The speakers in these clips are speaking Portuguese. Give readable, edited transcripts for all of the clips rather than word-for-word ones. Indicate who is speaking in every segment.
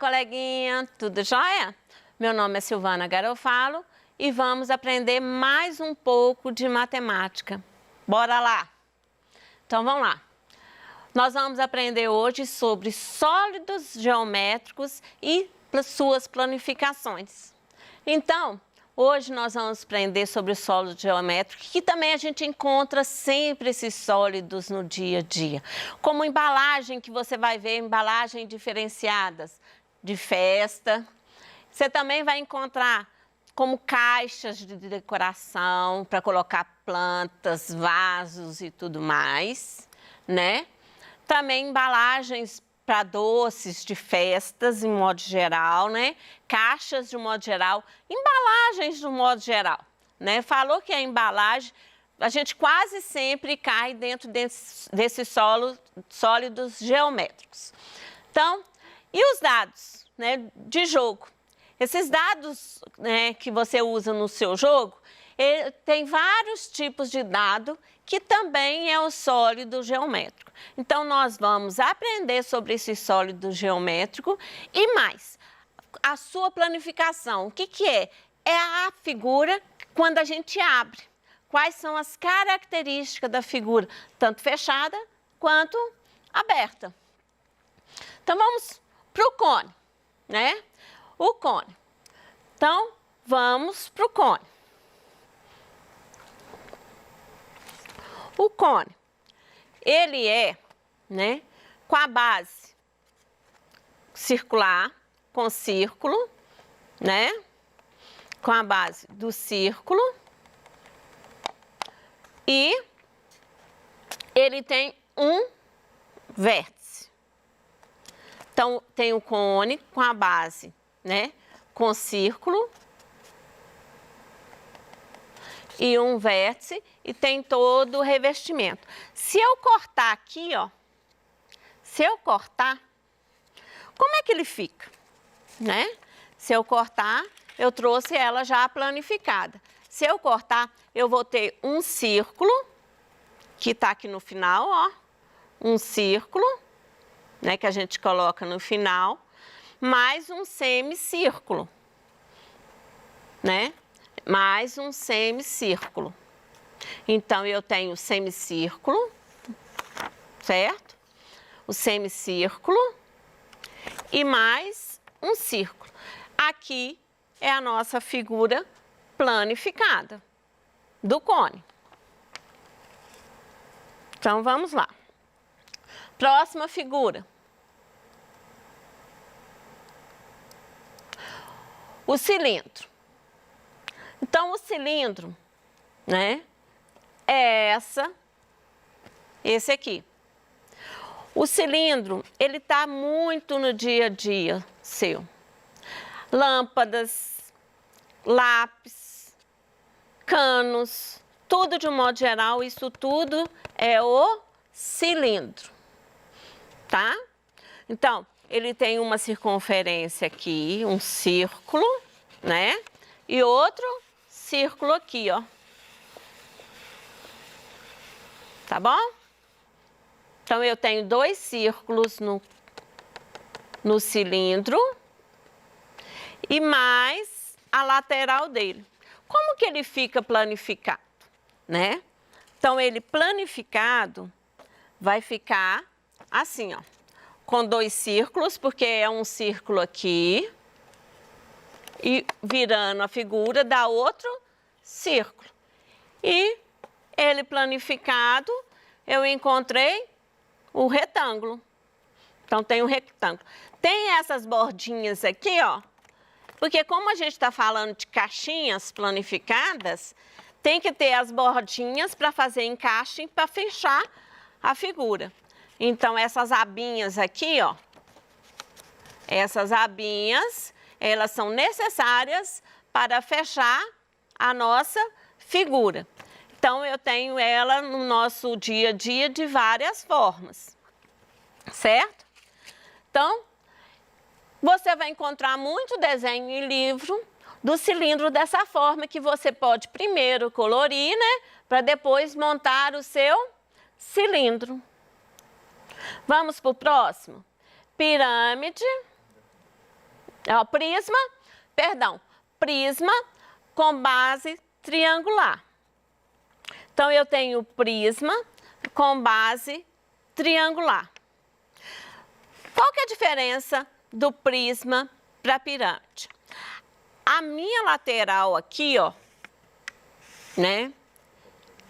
Speaker 1: coleguinha, tudo jóia? Meu nome é Silvana Garofalo e vamos aprender mais um pouco de matemática. Bora lá! Então vamos lá. Nós vamos aprender hoje sobre sólidos geométricos e suas planificações. Então, hoje nós vamos aprender sobre sólidos geométricos, que também a gente encontra sempre esses sólidos no dia a dia. Como embalagem, que você vai ver, embalagem diferenciadas de festa. Você também vai encontrar como caixas de decoração para colocar plantas, vasos e tudo mais, né? Também embalagens para doces de festas, em modo geral, né? Caixas de modo geral, embalagens de modo geral, né? Falou que a embalagem, a gente quase sempre cai dentro desses sólidos geométricos. Então, e os dados, né, de jogo? Esses dados, né, que você usa no seu jogo, tem vários tipos de dado que também é o sólido geométrico. Então, nós vamos aprender sobre esse sólido geométrico e mais, a sua planificação. O que que é? É a figura quando a gente abre. Quais são as características da figura, tanto fechada quanto aberta. Então, vamos para o cone, né? O cone. Então, vamos para o cone. O cone, ele é, né, com a base circular, com círculo, né, com a base do círculo, e ele tem um vértice. Então, tem o cone com a base, né, com círculo e um vértice e tem todo o revestimento. Se eu cortar aqui, ó, se eu cortar, como é que ele fica, né? Se eu cortar, eu trouxe ela já planificada. Se eu cortar, eu vou ter um círculo, que tá aqui no final, ó, um círculo, né, que a gente coloca no final, mais um semicírculo, né? Mais um semicírculo. Então, eu tenho o semicírculo, certo? O semicírculo e mais um círculo. Aqui é a nossa figura planificada do cone. Então, vamos lá. Próxima figura. O cilindro. Então, o cilindro, né, é esse aqui. O cilindro, ele está muito no dia a dia seu. Lâmpadas, lápis, canos, tudo de um modo geral, isso tudo é o cilindro, tá? Então, ele tem uma circunferência aqui, um círculo, né, e outro círculo aqui, ó. Tá bom? Então, eu tenho dois círculos no cilindro e mais a lateral dele. Como que ele fica planificado, né? Então, ele planificado vai ficar assim, ó, com dois círculos, porque é um círculo aqui e virando a figura dá outro círculo. E ele planificado, eu encontrei o retângulo. Então, tem um retângulo. Tem essas bordinhas aqui, ó, porque como a gente está falando de caixinhas planificadas, tem que ter as bordinhas para fazer encaixe para fechar a figura. Então, essas abinhas aqui, ó, essas abinhas, elas são necessárias para fechar a nossa figura. Então, eu tenho ela no nosso dia a dia de várias formas, certo? Então, você vai encontrar muito desenho em livro do cilindro dessa forma, que você pode primeiro colorir, né, para depois montar o seu cilindro. Vamos para o próximo? Pirâmide. Ó, prisma com base triangular. Então, eu tenho prisma com base triangular. Qual que é a diferença do prisma para a pirâmide? A minha lateral aqui, ó, né,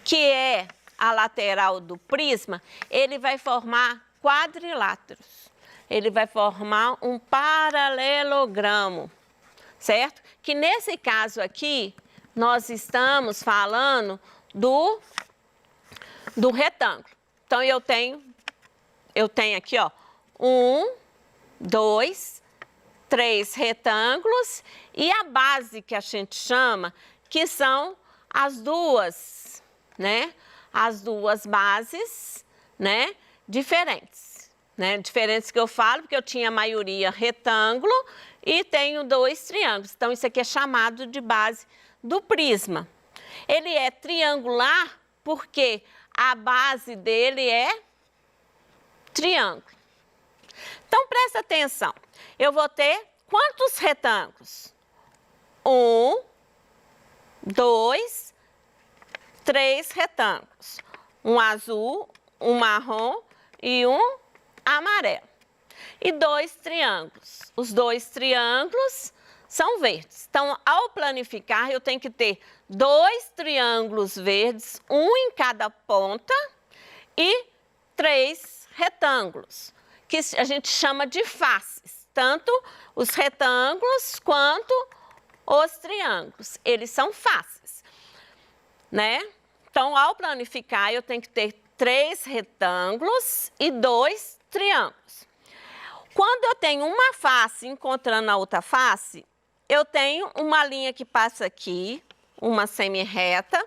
Speaker 1: que é a lateral do prisma, ele vai formar quadriláteros. Ele vai formar um paralelogramo, certo? Que nesse caso aqui, nós estamos falando do retângulo. Então, eu tenho aqui, ó, 1, 2, 3 retângulos e a base que a gente chama, que são as duas, né? As duas bases, né? Diferentes. Né? Diferentes que eu falo, porque eu tinha a maioria retângulo e tenho 2 triângulos. Então, isso aqui é chamado de base do prisma. Ele é triangular porque a base dele é triângulo. Então, presta atenção. Eu vou ter quantos retângulos? 1, 2, 3 retângulos. Um azul, um marrom e um amarelo. E 2 triângulos. Os 2 triângulos são verdes. Então, ao planificar, eu tenho que ter 2 triângulos verdes, um em cada ponta, e 3 retângulos, que a gente chama de faces. Tanto os retângulos quanto os triângulos. Eles são faces, né? Então, ao planificar, eu tenho que ter 3 retângulos e 2 triângulos. Quando eu tenho uma face encontrando a outra face, eu tenho uma linha que passa aqui, uma semi-reta,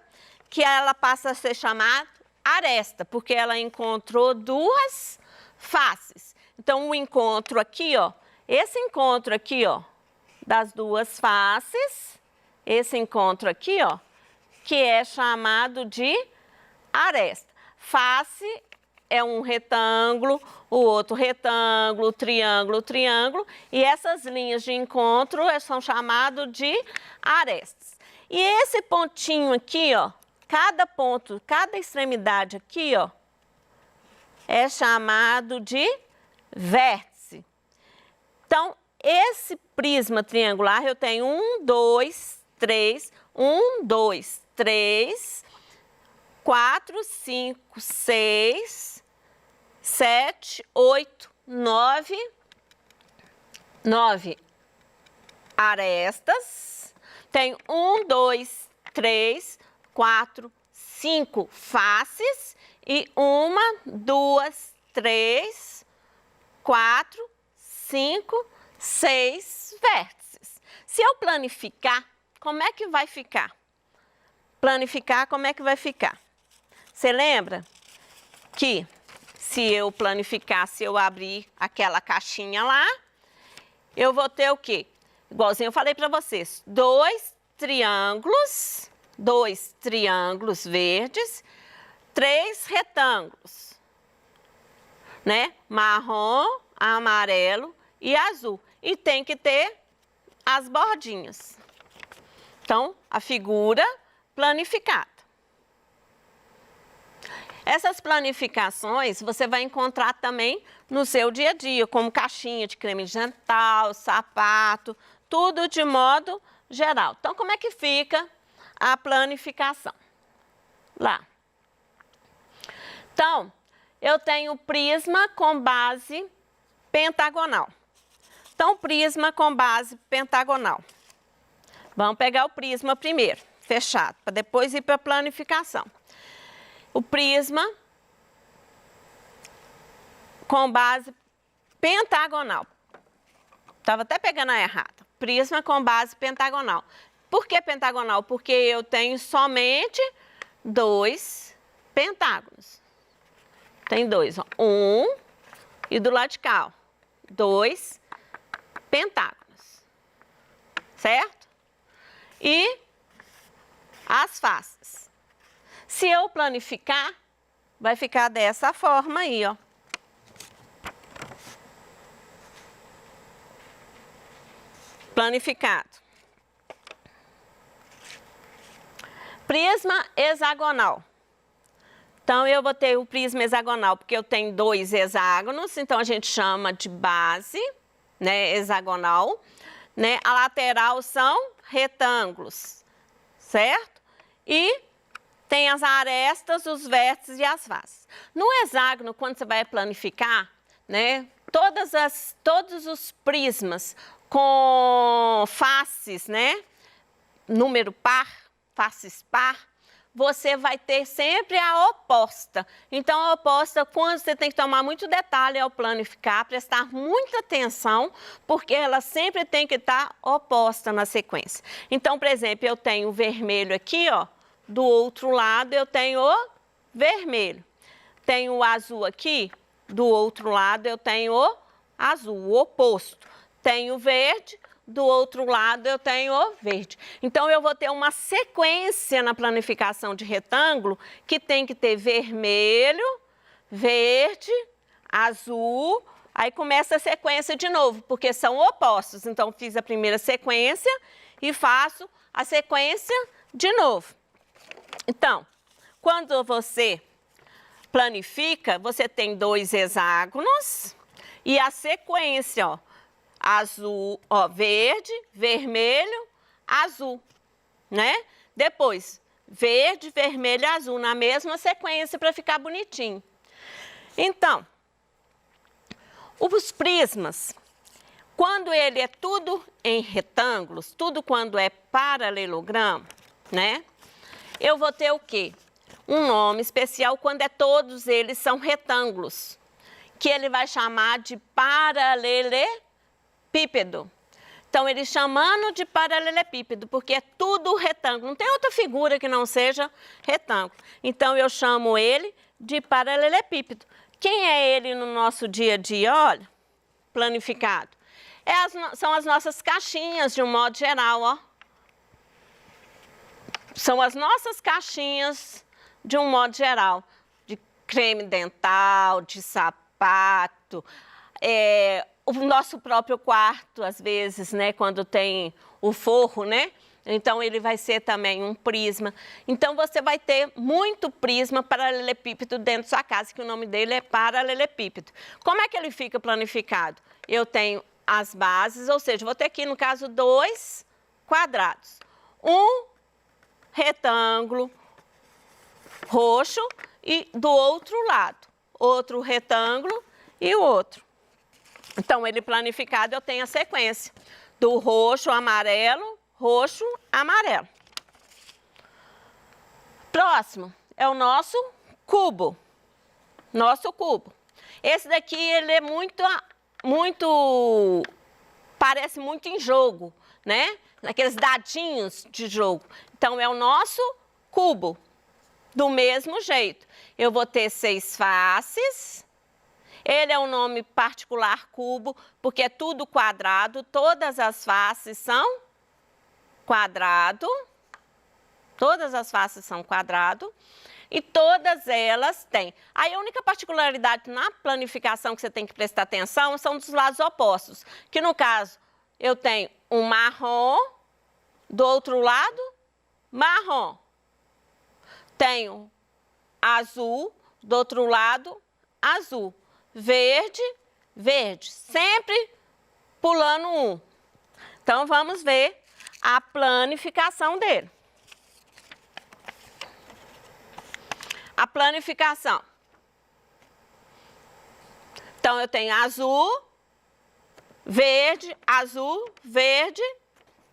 Speaker 1: que ela passa a ser chamada aresta, porque ela encontrou 2 faces. Então, o encontro aqui, ó, esse encontro aqui, ó, das 2 faces, esse encontro aqui, ó, que é chamado de aresta. Face é um retângulo, o outro retângulo, triângulo, triângulo, e essas linhas de encontro são chamadas de arestas. E esse pontinho aqui, ó, cada ponto, cada extremidade aqui, ó, é chamado de vértice. Então, esse prisma triangular, eu tenho 1, 2, 3, 1, 2, 3, 4, 5, 6, 7, 8, 9 arestas. Tenho 1, 2, 3, 4, 5 faces e 1, 2, 3, 4, 5, 6 vértices. Se eu planificar, como é que vai ficar? Planificar, como é que vai ficar? Você lembra que se eu planificar, se eu abrir aquela caixinha lá, eu vou ter o quê? Igualzinho eu falei para vocês, 2 triângulos verdes, 3 retângulos, né? Marrom, amarelo e azul. E tem que ter as bordinhas. Então, a figura planificada. Essas planificações você vai encontrar também no seu dia a dia, como caixinha de creme dental, sapato, tudo de modo geral. Então, como é que fica a planificação? Lá. Então, eu tenho prisma com base pentagonal. Então, prisma com base pentagonal. Vamos pegar o prisma primeiro, fechado, para depois ir para a planificação. O prisma com base pentagonal. Estava até pegando a errada. Prisma com base pentagonal. Por que pentagonal? Porque eu tenho somente 2 pentágonos. Tem 2, ó. 1 e do lado de cá, ó, 2 pentágonos. Certo? E as faces. Se eu planificar, vai ficar dessa forma aí, ó. planificado. Prisma hexagonal. Então, eu vou ter o prisma hexagonal, porque eu tenho 2 hexágonos, então a gente chama de base, né, hexagonal, né? A lateral são retângulos, certo? E tem as arestas, os vértices e as faces. No hexágono, quando você vai planificar, né, todos os prismas com faces, né, número par, faces par, você vai ter sempre a oposta. Então, a oposta, quando você tem que tomar muito detalhe ao planificar, prestar muita atenção, porque ela sempre tem que estar oposta na sequência. Então, por exemplo, eu tenho o vermelho aqui, ó, do outro lado eu tenho o vermelho. Tenho o azul aqui, do outro lado eu tenho o azul, o oposto. Tenho o verde, do outro lado eu tenho o verde. Então, eu vou ter uma sequência na planificação de retângulo que tem que ter vermelho, verde, azul, aí começa a sequência de novo, porque são opostos. Então, fiz a primeira sequência e faço a sequência de novo. Então, quando você planifica, você tem 2 hexágonos e a sequência, ó, azul, ó, verde, vermelho, azul, né? Depois, verde, vermelho, azul, na mesma sequência para ficar bonitinho. Então, os prismas, quando ele é tudo em retângulos, tudo quando é paralelogramo, né? Eu vou ter o quê? Um nome especial quando todos eles são retângulos, que ele vai chamar de paralelepípedo. Então, ele chamando de paralelepípedo, porque é tudo retângulo. Não tem outra figura que não seja retângulo. Então, eu chamo ele de paralelepípedo. Quem é ele no nosso dia a dia? Olha, planificado. São as nossas caixinhas, de um modo geral, ó. São as nossas caixinhas, de um modo geral, de creme dental, de sapato, o nosso próprio quarto, às vezes, né, quando tem o forro, né? Então, ele vai ser também um prisma. Então, você vai ter muito prisma paralelepípedo dentro da sua casa, que o nome dele é paralelepípedo. Como é que ele fica planificado? Eu tenho as bases, ou seja, vou ter aqui, no caso, 2 quadrados. Um retângulo roxo e do outro lado, outro retângulo e o outro. Então, ele planificado, eu tenho a sequência do roxo, amarelo, roxo, amarelo. Próximo é o nosso cubo. Nosso cubo. Esse daqui, ele é parece muito em jogo, né? Naqueles dadinhos de jogo. Então, é o nosso cubo. Do mesmo jeito. Eu vou ter 6 faces. Ele é um nome particular cubo, porque é tudo quadrado. Todas as faces são quadrado. Todas as faces são quadrado. E todas elas têm. Aí, a única particularidade na planificação que você tem que prestar atenção são dos lados opostos. Que, no caso, eu tenho um marrom, do outro lado, marrom. Tenho azul, do outro lado, azul. Verde, verde. Sempre pulando um. Então, vamos ver a planificação dele. A planificação. Então, eu tenho azul, verde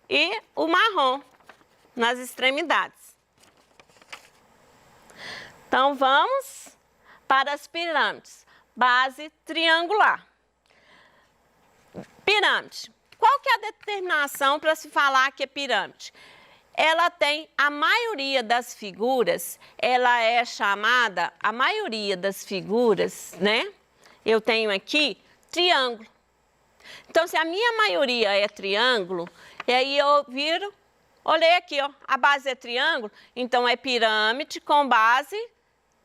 Speaker 1: e o marrom nas extremidades. Então, vamos para as pirâmides. Base triangular. Pirâmide. Qual que é a determinação para se falar que é pirâmide? Ela tem a maioria das figuras, ela é chamada, a maioria das figuras, né? Eu tenho aqui triângulo. Então, se a minha maioria é triângulo, e aí eu viro, olhei aqui, ó, a base é triângulo, então é pirâmide com base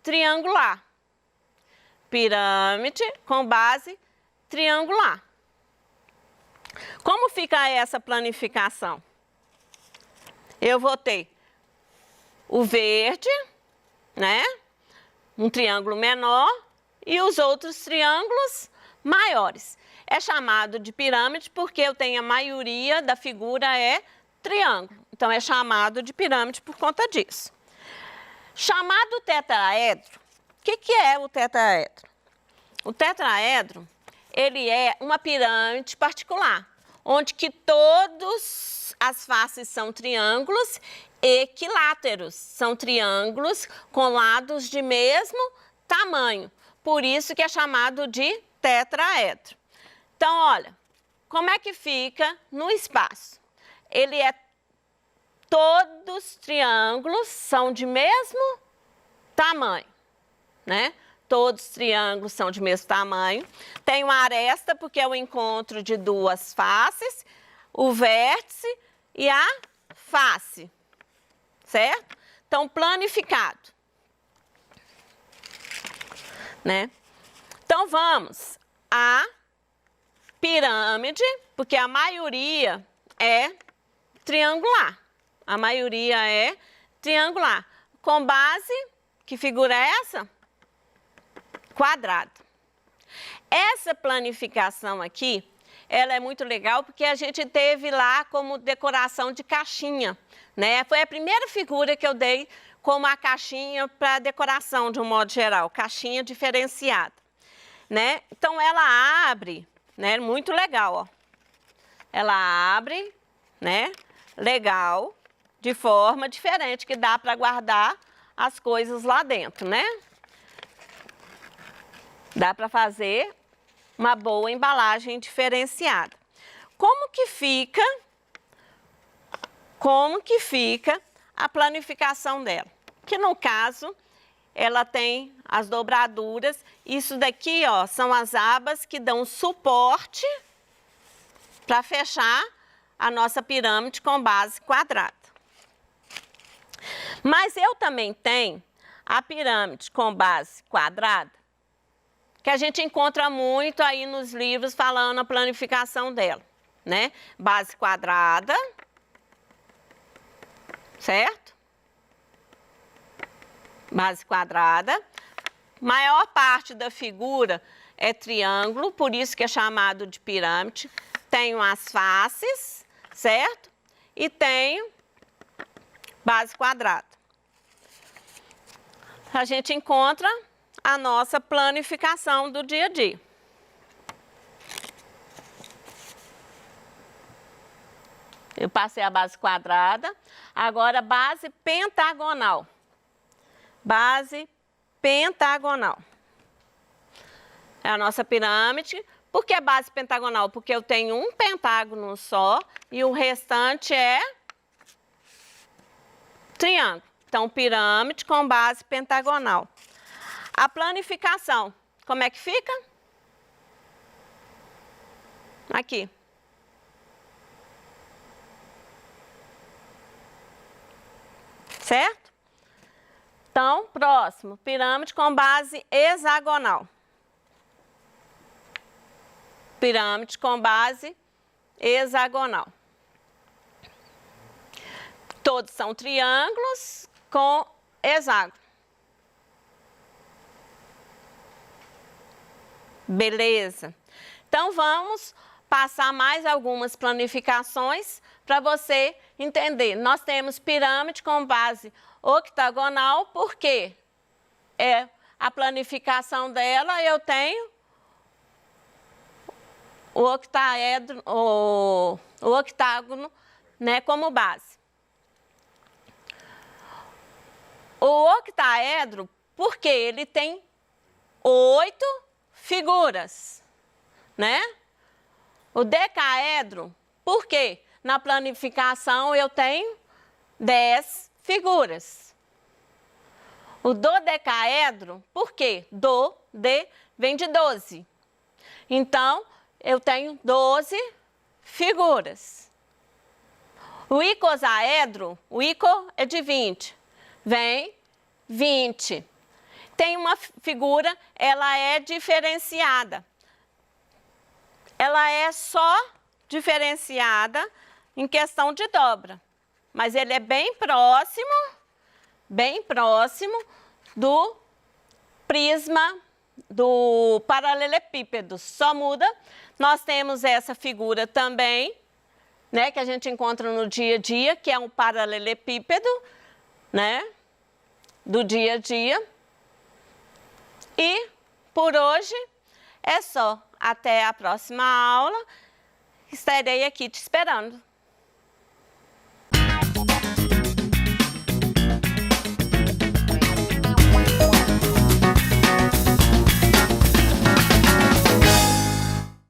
Speaker 1: triangular. Pirâmide com base triangular. Como fica essa planificação? Eu vou ter o verde, né? Um triângulo menor e os outros triângulos maiores. É chamado de pirâmide porque eu tenho a maioria da figura é triângulo. Então, é chamado de pirâmide por conta disso. Chamado tetraedro, o que é o tetraedro? O tetraedro, ele é uma pirâmide particular, onde que todas as faces são triângulos equiláteros, são triângulos com lados de mesmo tamanho. Por isso que é chamado de tetraedro. Então, olha, como é que fica no espaço? Ele é todos os triângulos são de mesmo tamanho, né? Todos os triângulos são de mesmo tamanho. Tem uma aresta, porque é o encontro de duas faces, o vértice e a face, certo? Então, planificado, né? Então, vamos à pirâmide, porque a maioria é triangular. A maioria é triangular. Com base, que figura é essa? Quadrado. Essa planificação aqui, ela é muito legal porque a gente teve lá como decoração de caixinha, né? Foi a primeira figura que eu dei como a caixinha para decoração de um modo geral, caixinha diferenciada, né? Então ela abre, né? Muito legal, ó. Ela abre, né? Legal, de forma diferente, que dá para guardar as coisas lá dentro, né? Dá para fazer uma boa embalagem diferenciada. Como que fica a planificação dela? Que no caso, ela tem as dobraduras. Isso daqui, ó, são as abas que dão suporte para fechar a nossa pirâmide com base quadrada. Mas eu também tenho a pirâmide com base quadrada, que a gente encontra muito aí nos livros falando a planificação dela, né? Base quadrada, certo? Base quadrada. Maior parte da figura é triângulo, por isso que é chamado de pirâmide. Tenho as faces, certo? E tenho base quadrada. A gente encontra a nossa planificação do dia a dia. Eu passei a base quadrada, agora base pentagonal. Base pentagonal. É a nossa pirâmide. Por que base pentagonal? Porque eu tenho um pentágono só e o restante é triângulo. Então, pirâmide com base pentagonal. A planificação, como é que fica? Aqui. Certo? Então, próximo, pirâmide com base hexagonal. Pirâmide com base hexagonal. Todos são triângulos com hexágono. Beleza. Então, vamos passar mais algumas planificações para você entender. Nós temos pirâmide com base octagonal, porque a planificação dela eu tenho o octágono, né, como base. O octaedro, porque ele tem 8 figuras, né? O decaedro, porque na planificação eu tenho 10 figuras. O dodecaedro, por quê? Do, de, vem de 12. Então, eu tenho 12 figuras. O icosaedro, o ico é de 20, vem 20. Tem uma figura, ela é diferenciada. Ela é só diferenciada em questão de dobra, mas ele é bem próximo do prisma do paralelepípedo, só muda. Nós temos essa figura também, né, que a gente encontra no dia a dia, que é um paralelepípedo, né, do dia a dia. E por hoje é só. Até a próxima aula. Estarei aqui te esperando.